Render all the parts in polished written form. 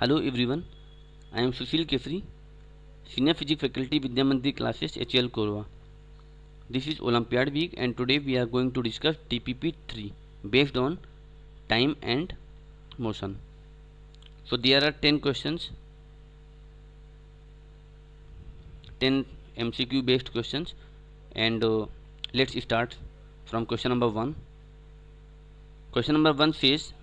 Hello everyone, I am Sushil Kefri, Senior Physics Faculty Vidya Mandir Classes HL Korwa. This is Olympiad week and today we are going to discuss TPP 3 based on time and motion. So there are 10 questions, 10 MCQ based questions, and let's start from question number 1. Question number 1 says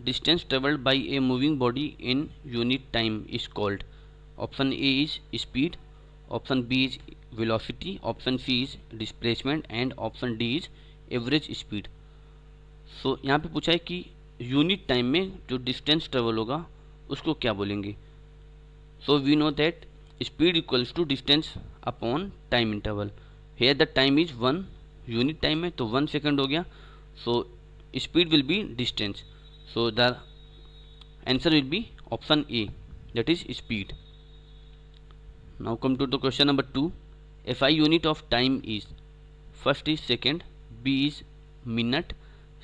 distance traveled by a moving body in unit time is called. Option A is speed, option B is velocity, option C is displacement and option D is average speed. So यहाँ पे पूछा है कि unit time में जो distance travel होगा उसको क्या बोलेंगे. So we know that speed equals to distance upon time interval. Here the time is 1, unit time है तो 1 सेकेंड हो गया. So speed will be distance. So the answer will be option A, that is speed. Now come to the question number 2. SI unit of time is, first is second, B is minute,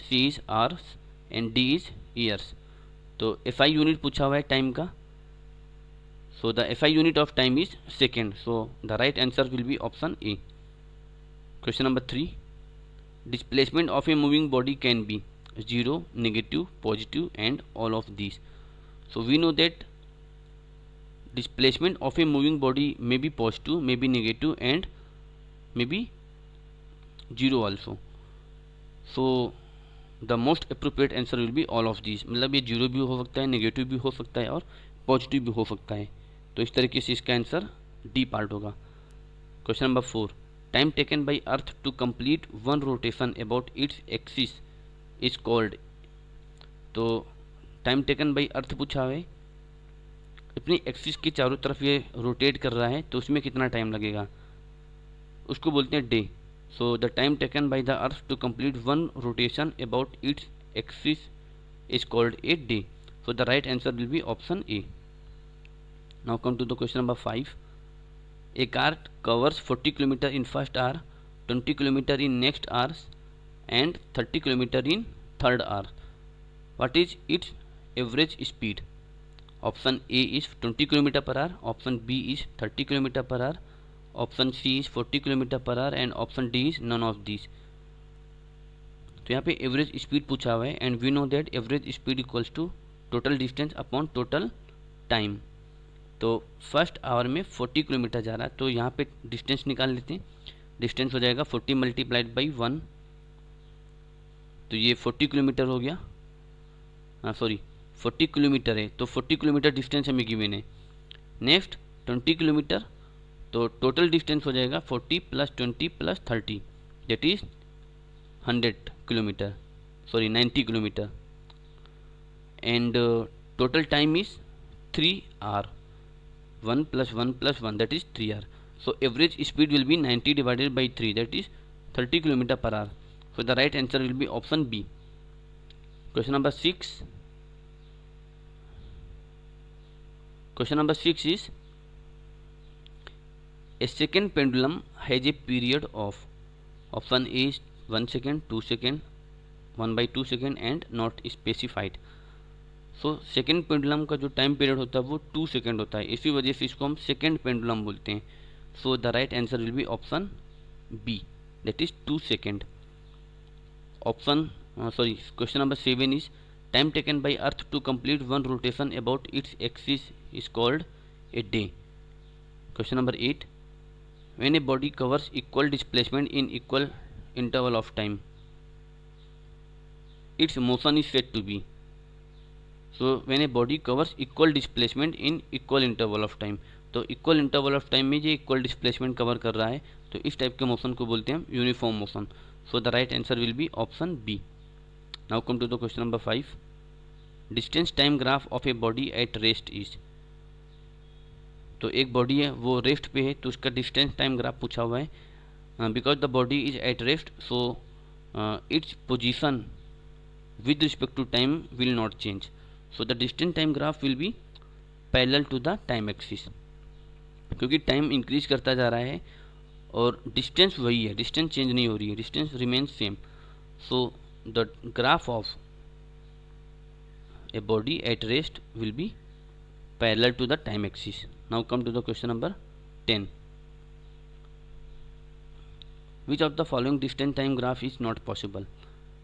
C is hours and D is years. तो SI unit पूछा हुआ है time का. So the SI unit of time is second. So the right answer will be option A. Question number 3. Displacement of a moving body can be 0, negative, positive and all of these. So we know that displacement of a moving body may be positive, may be negative and may be 0 also. So the most appropriate answer will be all of these. मतलब ये 0 भी हो सकता है, negative भी हो सकता है और पॉजिटिव भी हो सकता है. तो इस तरीके से इसका आंसर डी पार्ट होगा. Question number 4. Time taken by earth to complete one rotation about its axis is called. तो टाइम टेकन बाई अर्थ पूछा है, अपनी एक्सिस के चारों तरफ ये रोटेट कर रहा है तो उसमें कितना टाइम लगेगा, उसको बोलते हैं day. So the time taken by the earth to complete one rotation about its axis is called a day. So the right answer will be option A. Now come to the question number 5. A car covers 40 kilometre in first hour, 20 kilometre in next hours and 30 km in third hour. What is its average speed? Option A is 20 km per hour, option B is 30 km per hour, option C is 40 km per hour and option D is none of these. तो यहाँ पे average speed पूछा हुआ है and we know that average speed equals to total distance upon total time. तो first hour में 40 kilometre जा रहा है तो यहाँ पे डिस्टेंस निकाल लेते हैं. डिस्टेंस हो जाएगा 40 मल्टीप्लाइड बाई 1, तो ये 40 किलोमीटर हो गया. हाँ सॉरी 40 किलोमीटर है तो 40 किलोमीटर डिस्टेंस हमें गिवन है. नेक्स्ट 20 किलोमीटर, तो टोटल डिस्टेंस हो जाएगा 40 plus 20 plus 30 that is 100 kilometre, sorry 90 kilometre. And total time is 3 hour. 1 plus 1 plus 1 that is 3 hour. So average speed will be 90 divided by 3 that is 30 kilometre per hour. So the right answer will be option B. Question number 6. Question number 6 is a second pendulum has a period of, option A is 1 second, 2 second, 1/2 second and not specified. So second pendulum का जो time period होता है वो 2 second होता है, इसी वजह से इसको हम सेकेंड पेंडुलम बोलते हैं. So the right answer will be option B, that is 2 second. Question number 7 is time taken by earth to complete one rotation about its axis is called a day. Question number 8. When a body covers equal displacement in equal interval of time, its motion is said to be. So when a body covers equal displacement in equal interval of time, तो equal interval of time में जो equal displacement cover कर रहा है तो इस type के motion को बोलते हैं हम uniform motion. So the right answer will be option B. Now come to the question number 5. Distance time graph of a body at rest is. तो एक बॉडी है वो रेस्ट पे है तो उसका डिस्टेंस टाइम ग्राफ पूछा हुआ है. Because the body is at rest so its position with respect to time will not change. So the distance time graph will be parallel to the time axis, क्योंकि time increase करता जा रहा है और distance वही है, distance change नहीं हो रही है, distance remains same. So the graph of a body at rest will be parallel to the time axis. Now come to the question number 10. Which of the following distance time graph is not possible?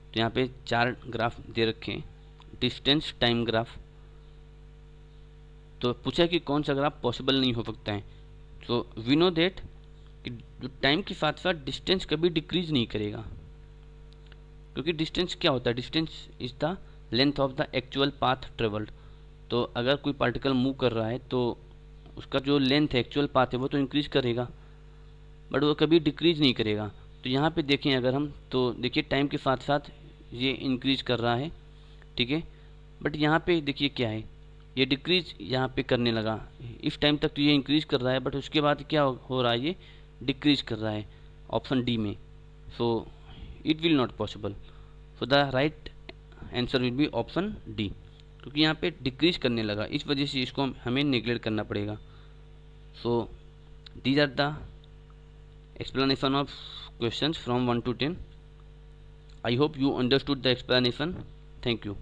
तो यहाँ पे 4 graph दे रखे हैं, distance time graph. तो पूछा कि कौन सा ग्राफ पॉसिबल नहीं हो सकता है। तो वी नो दैट कि जो टाइम के साथ साथ डिस्टेंस कभी डिक्रीज नहीं करेगा, क्योंकि डिस्टेंस क्या होता है, distance is the length of the actual path travelled. तो अगर कोई पार्टिकल मूव कर रहा है तो उसका जो लेंथ है, एक्चुअल पाथ है, वो तो इंक्रीज करेगा, बट वो कभी डिक्रीज नहीं करेगा। तो यहाँ पे देखें अगर हम, तो देखिए टाइम के साथ साथ ये इंक्रीज कर रहा है, ठीक है, बट यहाँ पे देखिए क्या है, ये डिक्रीज यहाँ पे करने लगा। इस टाइम तक तो ये इंक्रीज कर रहा है, बट उसके बाद क्या हो रहा है, ये डिक्रीज कर रहा है ऑप्शन डी में। So it will not possible. So the right answer will be option D, क्योंकि यहाँ पे डिक्रीज करने लगा, इस वजह से इसको हमें नेग्लेक्ट करना पड़ेगा। So these are the explanation of questions from 1 to 10. I hope you understood the explanation. Thank you.